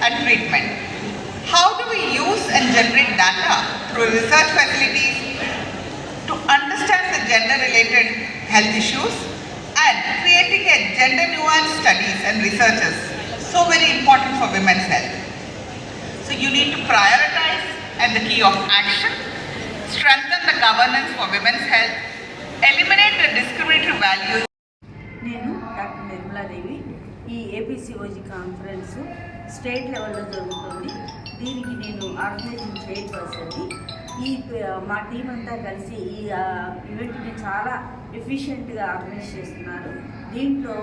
and treatment. How do we use and generate data through research facilities to understand the gender-related health issues and creating a gender nuanced studies and researches, so very important for women's health. So you need to prioritize and the key of action, strengthen the governance for women's health, eliminate the discriminatory values. నేను doctor Nirmala Devi. ఈ ఏపీసీఓజీ conference state లెవెల్లో జరుగుతుంది. దీనికి నేను organising చైర్పర్సన్ని. మా team అంతా కలిసి ఈ ఈవెంట్ని చాలా ఎఫిషియెంట్గా ఆర్గనైజ్ చేస్తున్నారు. దీంట్లో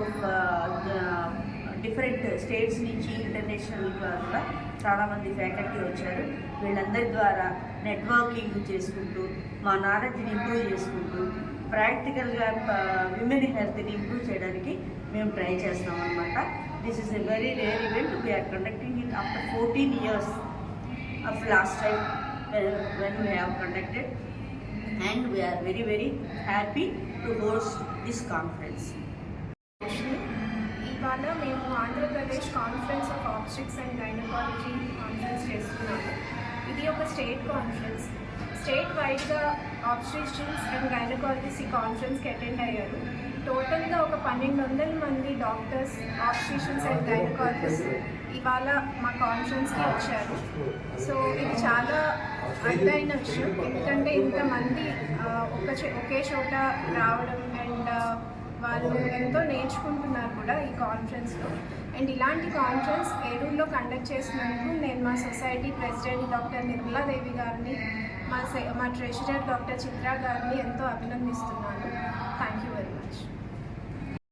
డిఫరెంట్ స్టేట్స్ నుంచి ఇంటర్నేషనల్గా కూడా చాలామంది ఫ్యాకల్టీ వచ్చారు. వీళ్ళందరి ద్వారా నెట్వర్కింగ్ చేసుకుంటూ మా నాలెడ్జ్ని ఇంప్రూవ్ చేసుకుంటూ ప్రాక్టికల్గా విమెన్ హెల్త్ని ఇంప్రూవ్ చేయడానికి మేము ట్రై చేస్తాం అన్నమాట. This is a very rare event. We are conducting it after 14 years of last time when we have conducted, and we are very very happy to host this conference. ఇవాళ మేము Andhra Pradesh conference of ఆబ్స్టిక్స్ and gynaecology conference చేస్తున్నాము. ఇది ఒక state conference. State వైడ్గా ఆబ్స్టిషియన్స్ and gynaecologist ఈ కాన్ఫరెన్స్కి attend అయ్యారు. టోటల్గా ఒక 1200 మంది డాక్టర్స్, ఆబ్స్టిషియన్స్ అండ్ గైనకాలజిస్ట్ ఇవాళ మా కాన్ఫరెన్స్కి వచ్చారు. సో ఇది చాలా అర్థమైన విషయం, ఎందుకంటే ఇంతమంది ఒకే చోట రావడం అండ్ వాళ్ళు ఎంతో నేర్చుకుంటున్నారు కూడా ఈ కాన్ఫరెన్స్లో. అండ్ ఇలాంటి కాన్ఫరెన్స్ ఏలూరులో కండక్ట్ చేసినందుకు నేను మా సొసైటీ ప్రెసిడెంట్ డాక్టర్ నిర్మలాదేవి గారిని, మా ట్రెజరర్ డాక్టర్ చిత్ర గారిని ఎంతో అభినందిస్తున్నాను.